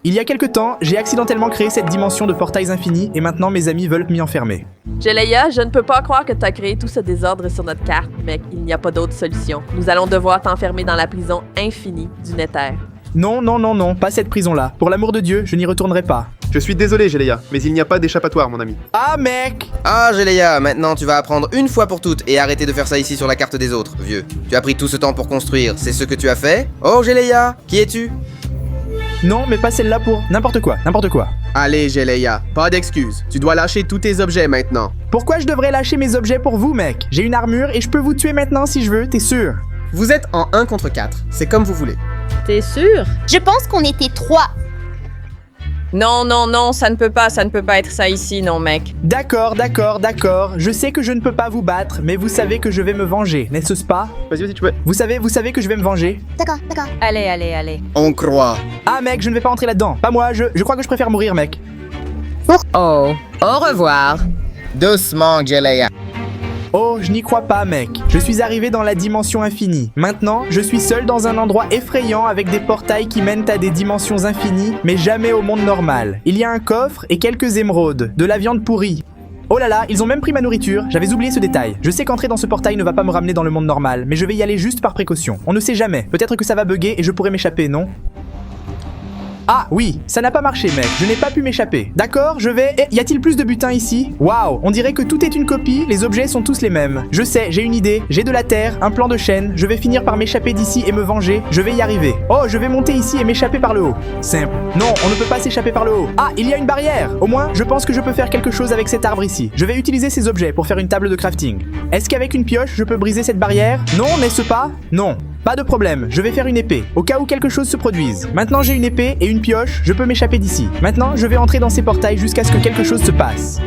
Il y a quelque temps, j'ai accidentellement créé cette dimension de portails infinis et maintenant mes amis veulent m'y enfermer. Jeleia, je ne peux pas croire que tu as créé tout ce désordre sur notre carte, mec. Il n'y a pas d'autre solution. Nous allons devoir t'enfermer dans la prison infinie du Nether. Non, non, non, non, pas cette prison-là. Pour l'amour de Dieu, je n'y retournerai pas. Je suis désolé, Jeleia, mais il n'y a pas d'échappatoire, mon ami. Ah, mec! Ah, Jeleia, maintenant tu vas apprendre une fois pour toutes et arrêter de faire ça ici sur la carte des autres, vieux. Tu as pris tout ce temps pour construire, c'est ce que tu as fait? Oh, Jeleia, qui es-tu? Non, mais pas celle-là pour... N'importe quoi, n'importe quoi. Allez, Jeleia, pas d'excuses. Tu dois lâcher tous tes objets maintenant. Pourquoi je devrais lâcher mes objets pour vous, mec? J'ai une armure et je peux vous tuer maintenant si je veux, t'es sûr? Vous êtes en 1 contre 4. C'est comme vous voulez. T'es sûr? Je pense qu'on était 3. Non, non, non, ça ne peut pas être ça ici, non, mec. D'accord, d'accord, d'accord. Je sais que je ne peux pas vous battre, mais vous savez que je vais me venger, n'est-ce pas? Vas-y, tu peux. Vous savez que je vais me venger? D'accord, d'accord. Allez, allez, allez. On croit. Ah, mec, je ne vais pas entrer là-dedans. Pas moi, je crois que je préfère mourir, mec. Oh, au revoir. Doucement, Jeleia. Oh, je n'y crois pas, mec. Je suis arrivé dans la dimension infinie. Maintenant, je suis seul dans un endroit effrayant avec des portails qui mènent à des dimensions infinies, mais jamais au monde normal. Il y a un coffre et quelques émeraudes, de la viande pourrie. Oh là là, ils ont même pris ma nourriture. J'avais oublié ce détail. Je sais qu'entrer dans ce portail ne va pas me ramener dans le monde normal, mais je vais y aller juste par précaution. On ne sait jamais. Peut-être que ça va bugger et je pourrai m'échapper, non? Ah oui, ça n'a pas marché, mec, je n'ai pas pu m'échapper. D'accord, je vais... Y a-t-il plus de butin ici? Waouh, on dirait que tout est une copie, les objets sont tous les mêmes. Je sais, j'ai une idée, j'ai de la terre, un plan de chaîne, je vais finir par m'échapper d'ici et me venger, je vais y arriver. Oh, je vais monter ici et m'échapper par le haut. Simple. Non, on ne peut pas s'échapper par le haut. Ah, il y a une barrière. Au moins, je pense que je peux faire quelque chose avec cet arbre ici. Je vais utiliser ces objets pour faire une table de crafting. Est-ce qu'avec une pioche, je peux briser cette barrière? Non, n'est-ce pas? Non. Pas de problème, je vais faire une épée, au cas où quelque chose se produise. Maintenant j'ai une épée et une pioche, je peux m'échapper d'ici. Maintenant, je vais entrer dans ces portails jusqu'à ce que quelque chose se passe.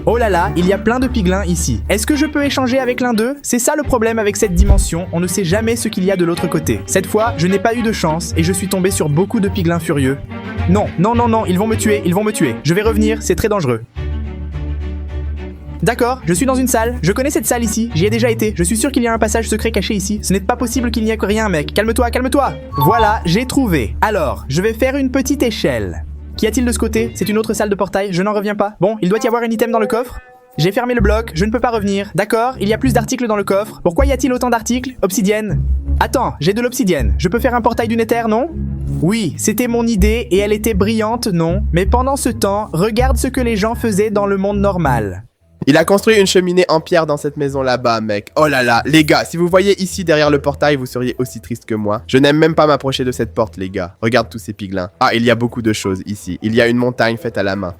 Oh là là, il y a plein de piglins ici. Est-ce que je peux échanger avec l'un d'eux? C'est ça le problème avec cette dimension, on ne sait jamais ce qu'il y a de l'autre côté. Cette fois, je n'ai pas eu de chance et je suis tombé sur beaucoup de piglins furieux. Non, non, non, non, ils vont me tuer, ils vont me tuer. Je vais revenir, c'est très dangereux. D'accord, je suis dans une salle. Je connais cette salle ici, j'y ai déjà été. Je suis sûr qu'il y a un passage secret caché ici. Ce n'est pas possible qu'il n'y ait que rien, mec. Calme-toi, calme-toi. Voilà, j'ai trouvé. Alors, je vais faire une petite échelle. Qu'y a-t-il de ce côté? C'est une autre salle de portail, je n'en reviens pas. Bon, il doit y avoir un item dans le coffre. J'ai fermé le bloc, je ne peux pas revenir. D'accord, il y a plus d'articles dans le coffre. Pourquoi y a-t-il autant d'articles? Obsidienne. Attends, j'ai de l'obsidienne. Je peux faire un portail du Nether, non? Oui, c'était mon idée et elle était brillante, non? Mais pendant ce temps, regarde ce que les gens faisaient dans le monde normal. Il a construit une cheminée en pierre dans cette maison là-bas, mec. Oh là là, les gars, si vous voyez ici derrière le portail, vous seriez aussi triste que moi. Je n'aime même pas m'approcher de cette porte, les gars. Regarde tous ces piglins. Ah, il y a beaucoup de choses ici. Il y a une montagne faite à la main.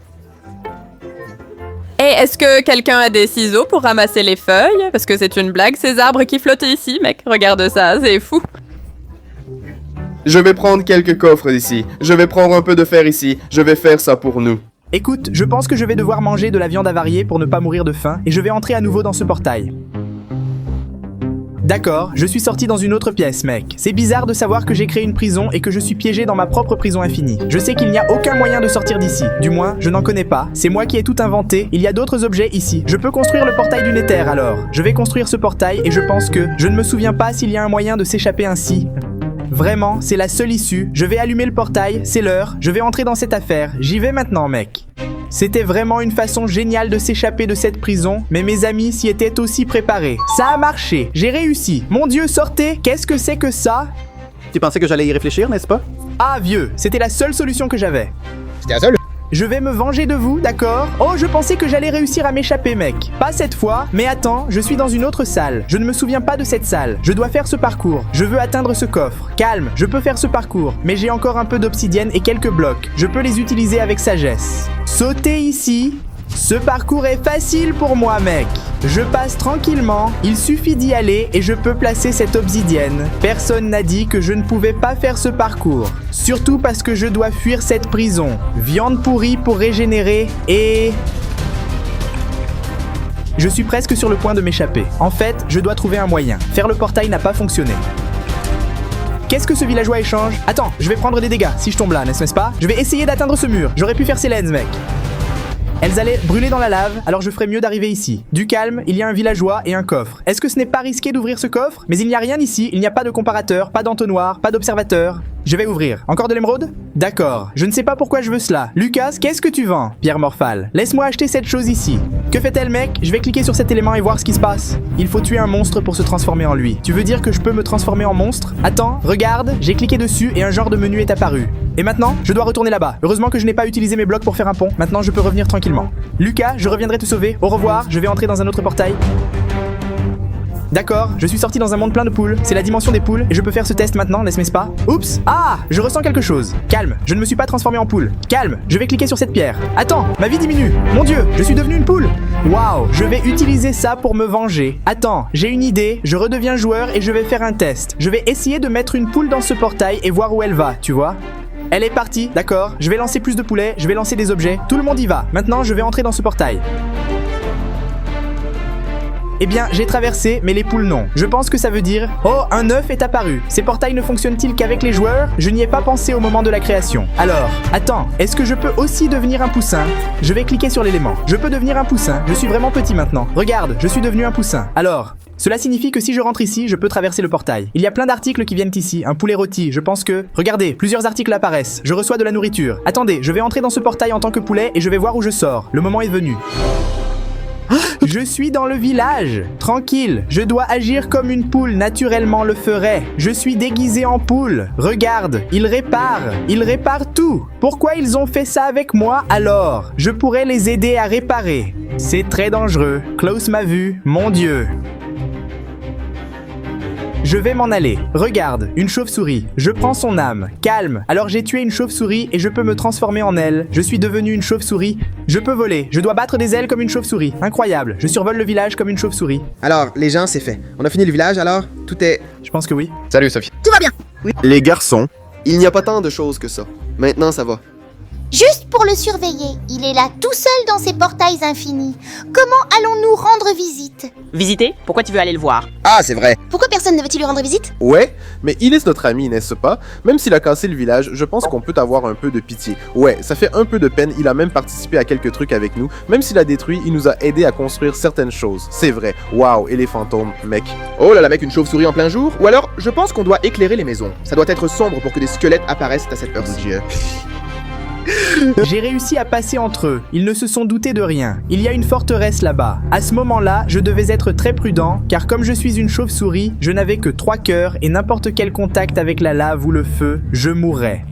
Et est-ce que quelqu'un a des ciseaux pour ramasser les feuilles? Parce que c'est une blague, ces arbres qui flottent ici, mec. Regarde ça, c'est fou. Je vais prendre quelques coffres ici. Je vais prendre un peu de fer ici. Je vais faire ça pour nous. Écoute, je pense que je vais devoir manger de la viande avariée pour ne pas mourir de faim et je vais entrer à nouveau dans ce portail. D'accord, je suis sorti dans une autre pièce, mec. C'est bizarre de savoir que j'ai créé une prison et que je suis piégé dans ma propre prison infinie. Je sais qu'il n'y a aucun moyen de sortir d'ici. Du moins, je n'en connais pas. C'est moi qui ai tout inventé. Il y a d'autres objets ici. Je peux construire le portail du Nether alors. Je vais construire ce portail et je pense que... Je ne me souviens pas s'il y a un moyen de s'échapper ainsi. Vraiment, c'est la seule issue. Je vais allumer le portail, c'est l'heure. Je vais entrer dans cette affaire. J'y vais maintenant, mec. C'était vraiment une façon géniale de s'échapper de cette prison, mais mes amis s'y étaient aussi préparés. Ça a marché, j'ai réussi. Mon Dieu, sortez, qu'est-ce que c'est que ça? Tu pensais que j'allais y réfléchir, n'est-ce pas? Ah, vieux, c'était la seule solution que j'avais. C'était la seule. Je vais me venger de vous, d'accord? Oh, je pensais que j'allais réussir à m'échapper, mec. Pas cette fois, mais attends, je suis dans une autre salle. Je ne me souviens pas de cette salle. Je dois faire ce parcours. Je veux atteindre ce coffre. Calme, je peux faire ce parcours. Mais j'ai encore un peu d'obsidienne et quelques blocs. Je peux les utiliser avec sagesse. Sauter ici. Ce parcours est facile pour moi, mec. Je passe tranquillement, il suffit d'y aller et je peux placer cette obsidienne. Personne n'a dit que je ne pouvais pas faire ce parcours. Surtout parce que je dois fuir cette prison. Viande pourrie pour régénérer et... Je suis presque sur le point de m'échapper. En fait, je dois trouver un moyen. Faire le portail n'a pas fonctionné. Qu'est-ce que ce villageois échange? Attends, je vais prendre des dégâts si je tombe là, n'est-ce pas? Je vais essayer d'atteindre ce mur. J'aurais pu faire ces lens, mec. Elles allaient brûler dans la lave, alors je ferais mieux d'arriver ici. Du calme, il y a un villageois et un coffre. Est-ce que ce n'est pas risqué d'ouvrir ce coffre? Mais il n'y a rien ici, il n'y a pas de comparateur, pas d'entonnoir, pas d'observateur. Je vais ouvrir. Encore de l'émeraude? D'accord. Je ne sais pas pourquoi je veux cela. Lucas, qu'est-ce que tu vends? Pierre Morphale. Laisse-moi acheter cette chose ici. Que fait-elle, mec? Je vais cliquer sur cet élément et voir ce qui se passe. Il faut tuer un monstre pour se transformer en lui. Tu veux dire que je peux me transformer en monstre? Attends, regarde, j'ai cliqué dessus et un genre de menu est apparu. Et maintenant, je dois retourner là-bas. Heureusement que je n'ai pas utilisé mes blocs pour faire un pont. Maintenant, je peux revenir tranquillement. Lucas, je reviendrai te sauver. Au revoir, je vais entrer dans un autre portail. D'accord, je suis sorti dans un monde plein de poules. C'est la dimension des poules et je peux faire ce test maintenant, n'est-ce pas? Oups! Ah! Je ressens quelque chose. Calme, je ne me suis pas transformé en poule. Calme, je vais cliquer sur cette pierre. Attends, ma vie diminue. Mon Dieu, je suis devenu une poule. Waouh, je vais utiliser ça pour me venger. Attends, j'ai une idée, je redeviens joueur et je vais faire un test. Je vais essayer de mettre une poule dans ce portail et voir où elle va, tu vois? Elle est partie, d'accord. Je vais lancer plus de poulets, je vais lancer des objets. Tout le monde y va. Maintenant, je vais entrer dans ce portail. Eh bien, j'ai traversé, mais les poules non. Je pense que ça veut dire... Oh, un œuf est apparu. Ces portails ne fonctionnent-ils qu'avec les joueurs? Je n'y ai pas pensé au moment de la création. Alors, attends, est-ce que je peux aussi devenir un poussin? Je vais cliquer sur l'élément. Je peux devenir un poussin. Je suis vraiment petit maintenant. Regarde, je suis devenu un poussin. Alors... Cela signifie que si je rentre ici, je peux traverser le portail. Il y a plein d'articles qui viennent ici. Un poulet rôti, je pense que... Regardez, plusieurs articles apparaissent. Je reçois de la nourriture. Attendez, je vais entrer dans ce portail en tant que poulet et je vais voir où je sors. Le moment est venu. Je suis dans le village. Tranquille, je dois agir comme une poule naturellement le ferait. Je suis déguisé en poule. Regarde, ils réparent tout. Pourquoi ils ont fait ça avec moi alors? Je pourrais les aider à réparer. C'est très dangereux. Klaus m'a vu, mon Dieu. Je vais m'en aller. Regarde, une chauve-souris. Je prends son âme. Calme. Alors j'ai tué une chauve-souris et je peux me transformer en elle. Je suis devenu une chauve-souris. Je peux voler. Je dois battre des ailes comme une chauve-souris. Incroyable. Je survole le village comme une chauve-souris. Alors, les gens, c'est fait. On a fini le village alors? Tout est... Je pense que oui. Salut Sophie. Tout va bien. Les garçons, Il n'y a pas tant de choses que ça. Maintenant, ça va. Juste pour le surveiller, il est là tout seul dans ses portails infinis. Comment allons-nous rendre visite? Visiter? Pourquoi tu veux aller le voir? Ah, c'est vrai. Pourquoi personne ne veut-il lui rendre visite? ouais, mais il est notre ami, n'est-ce pas? Même s'il a cassé le village, je pense qu'on peut avoir un peu de pitié. Ouais, ça fait un peu de peine, il a même participé à quelques trucs avec nous. Même s'il a détruit, il nous a aidé à construire certaines choses. C'est vrai. Waouh, et les fantômes, mec. Oh là là, mec, une chauve-souris en plein jour? Ou alors, je pense qu'on doit éclairer les maisons. Ça doit être sombre pour que des squelettes apparaissent à cette heure-ci. J'ai réussi à passer entre eux. Ils ne se sont doutés de rien. Il y a une forteresse là-bas. À ce moment-là, je devais être très prudent, car comme je suis une chauve-souris, je n'avais que 3 cœurs et n'importe quel contact avec la lave ou le feu, je mourrais.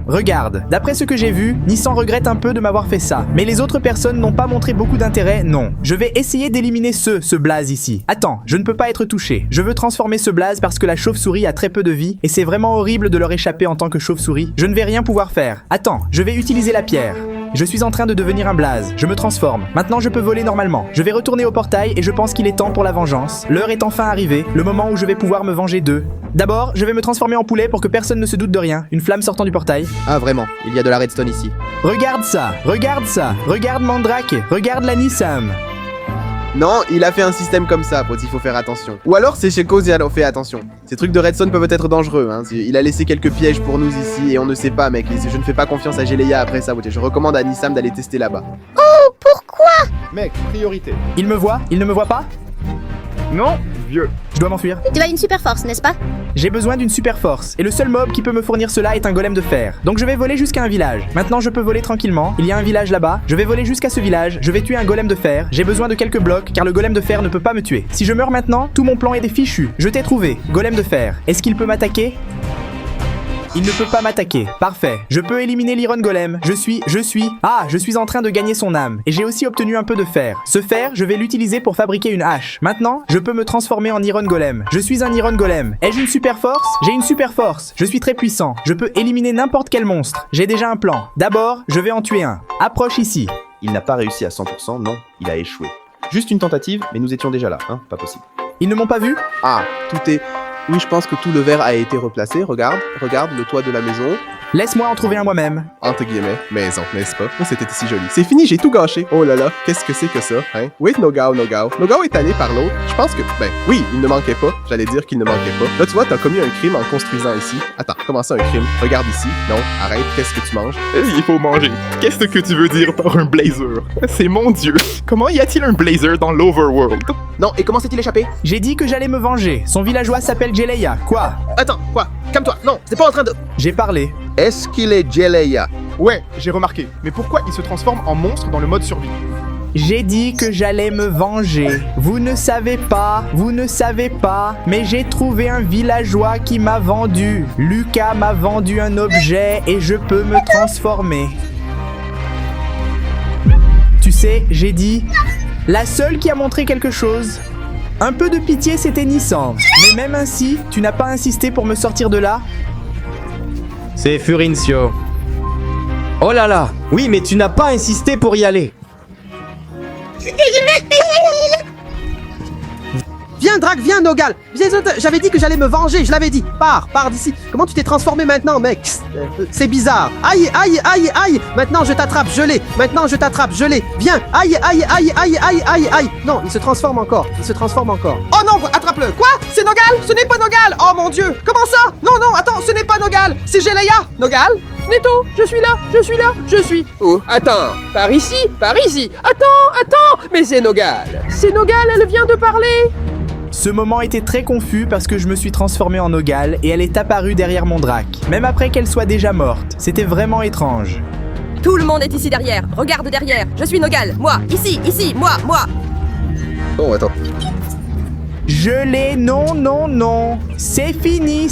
Regarde, d'après ce que j'ai vu, Nissan regrette un peu de m'avoir fait ça. Mais les autres personnes n'ont pas montré beaucoup d'intérêt, non. Je vais essayer d'éliminer ce blaze ici. Attends, je ne peux pas être touché. Je veux transformer ce blaze parce que la chauve-souris a très peu de vie et c'est vraiment horrible de leur échapper en tant que chauve-souris. Je ne vais rien pouvoir faire. Attends, je vais utiliser la pierre. Je suis en train de devenir un blaze. Je me transforme. Maintenant, je peux voler normalement. Je vais retourner au portail et je pense qu'il est temps pour la vengeance. L'heure est enfin arrivée, le moment où je vais pouvoir me venger d'eux. D'abord, je vais me transformer en poulet pour que personne ne se doute de rien. Une flamme sortant du portail. Ah, vraiment, il y a de la redstone ici. Regarde ça, regarde ça. Regarde Mandrake, regarde la Nissam. Non, il a fait un système comme ça, pote, il faut faire attention. Ou alors c'est chez Kozia, fait attention. Ces trucs de redstone peuvent être dangereux, hein. Il a laissé quelques pièges pour nous ici et on ne sait pas, mec. Je ne fais pas confiance à Géléa après ça, pote. Je recommande à Nissam d'aller tester là-bas. Oh, pourquoi? Mec, priorité. Il me voit? Il ne me voit pas? Non, vieux. Je dois m'enfuir. Tu as une super force, n'est-ce pas? J'ai besoin d'une super force, et le seul mob qui peut me fournir cela est un golem de fer. Donc je vais voler jusqu'à un village. Maintenant je peux voler tranquillement, il y a un village là-bas, je vais voler jusqu'à ce village, je vais tuer un golem de fer, j'ai besoin de quelques blocs, car le golem de fer ne peut pas me tuer. Si je meurs maintenant, tout mon plan est défichu. Je t'ai trouvé, golem de fer. Est-ce qu'il peut m'attaquer? Il ne peut pas m'attaquer. Parfait. Je peux éliminer l'Iron Golem. Je suis en train de gagner son âme. Et j'ai aussi obtenu un peu de fer. Ce fer, je vais l'utiliser pour fabriquer une hache. Maintenant, je peux me transformer en Iron Golem. Je suis un Iron Golem. Ai-je une super force? J'ai une super force. Je suis très puissant. Je peux éliminer n'importe quel monstre. J'ai déjà un plan. D'abord, je vais en tuer un. Approche ici. Il n'a pas réussi à 100%, non, il a échoué. Juste une tentative, mais nous étions déjà là, hein, pas possible. Ils ne m'ont pas vu? Ah, tout est... Oui, je pense que tout le verre a été replacé. Regarde le toit de la maison. Laisse-moi en trouver un moi-même. Entre guillemets, maison, n'est-ce pas? Oh, c'était si joli. C'est fini, j'ai tout gâché. Oh là là, qu'est-ce que c'est que ça, hein? Où est Nogao? Nogao est allé par l'autre. Je pense que, oui, il ne manquait pas. J'allais dire qu'il ne manquait pas. Là, tu vois, t'as commis un crime en construisant ici. Attends, comment ça, un crime? Regarde ici. Non, arrête, qu'est-ce que tu manges? Il faut manger. Qu'est-ce que tu veux dire par un blazer? C'est mon dieu. Comment y a-t-il un blazer dans l'Overworld? Non, et comment s'est-il échappé? J'ai dit que j'allais me venger. Son villageois s'appelle Jeleia. Quoi? Attends, quoi? Calme-toi, non, c'est pas en train de... J'ai parlé. Est-ce qu'il est Jeleia? Ouais, j'ai remarqué. Mais pourquoi il se transforme en monstre dans le mode survie? J'ai dit que j'allais me venger. Vous ne savez pas, mais j'ai trouvé un villageois qui m'a vendu. Lucas m'a vendu un objet et je peux me transformer. Tu sais, j'ai dit, la seule qui a montré quelque chose. Un peu de pitié, c'était Nissan. Mais même ainsi, tu n'as pas insisté pour me sortir de là? C'est Furincio. Oh là là, oui, mais tu n'as pas insisté pour y aller. Viens, Drac, viens, Nogal. J'avais dit que j'allais me venger, je l'avais dit. Pars d'ici. Comment tu t'es transformé maintenant, mec? C'est bizarre. Aïe. Maintenant, je t'attrape, je l'ai. Viens. Aïe. Non, il se transforme encore. Oh non, attrape-le. Quoi? C'est Nogal? Ce n'est pas Nogal. Oh mon dieu. Comment ça? Non, attends, ce n'est pas Nogal. C'est Jeleia. Nogal? Netto, je suis. Oh, attends. Par ici. Attends. Mais c'est Nogal. Elle vient de parler. Ce moment était très confus parce que je me suis transformé en Nogal et elle est apparue derrière mon drac, même après qu'elle soit déjà morte. C'était vraiment étrange. Tout le monde est ici derrière. Regarde derrière. Je suis Nogal. Moi. Ici. Moi. Oh, attends. Je l'ai, non. C'est fini.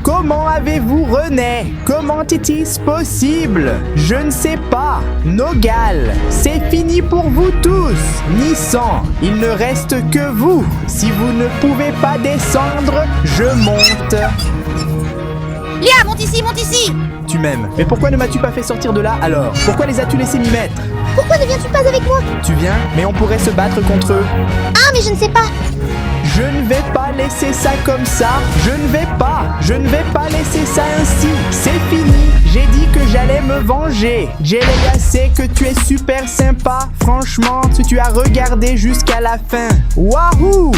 Comment avez-vous rené? Comment est-ce possible? Je ne sais pas. Nogal, c'est fini pour vous tous. Nissan, il ne reste que vous. Si vous ne pouvez pas descendre, je monte. Lia, monte ici. Tu m'aimes. Mais pourquoi ne m'as-tu pas fait sortir de là alors? Pourquoi les as-tu laissés m'y mettre? Pourquoi ne viens-tu pas avec moi? Tu viens, mais on pourrait se battre contre eux. Ah, mais je ne sais pas. Je ne vais pas laisser ça comme ça. Je ne vais pas laisser ça ainsi. C'est fini. J'ai dit que j'allais me venger. Jeleia sait que tu es super sympa. Franchement, tu as regardé jusqu'à la fin. Wahoo!